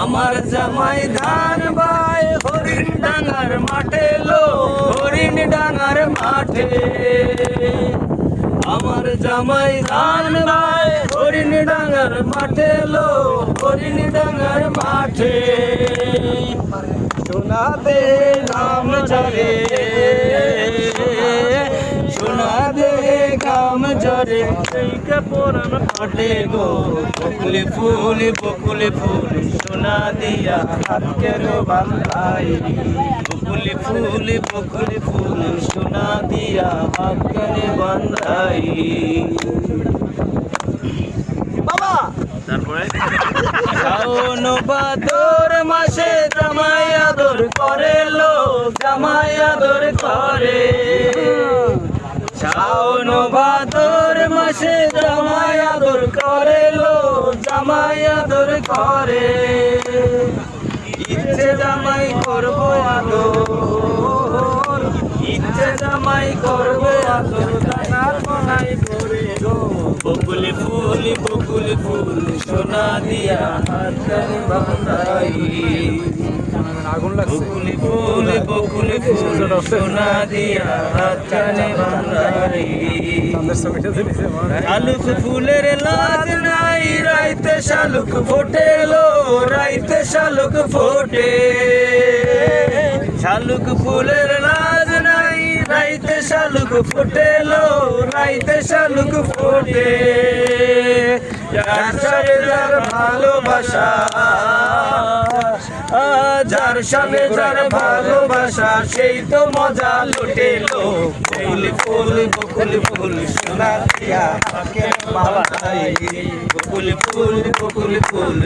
আমার জামাই ধান বাই হরিণ ডাঙ্গার মাঠে লো, হরিণ ডাঙ্গার মাঠে। আমার জামাই ধান বাই হরিণ ডাঙ্গার মাঠে লো, হরিণ ডাঙ্গার মাঠে। সোনা দে গাম ঝরে, সোনা দে গাম ঝরে, সেইকে পোড়ান ফাটে গো। বকুলি ফুল বকুলি ফুল সোনা দিয়া হাত কেন বাঁধাই। বকুলি ফুল সোনা দিয়া হাত কেন বাঁধাই। বাবা তারপরে শাওন ভাদর মাসে জামাই আদর করে লো, জামাই আদর করে। শাওন ভাদর মাসে জামাই আদর করে লো, জামাই আদর করে। ইচ্ছে জামাই করবো আদর, ইচ্ছে জামাই করবো আদর, দানার মনাই করে গো। বকুলি ফুল সোনা দিয়া হাত কানে বাঁধাই। বকুলি ফুল সোনা দিয়া হাত কানে বাঁধাই। শালুক ফুলের লাজ নাই, রাইতে শালুক ফোটে লো, রাইতে শালুক ফোটে। শালুক ফুলের লাজ নাই, রাইতে শালুক ফোটে লো, রাইতে শালুক ফোটে। যার সাথে যার ভালোবাসা, যার সাথে যার ভালোবাসা, সেই তো মজা লুটে লো। বকুলি ফুল সোনা দিয়া হাত কেন বাঁধাই। বকুলি ফুল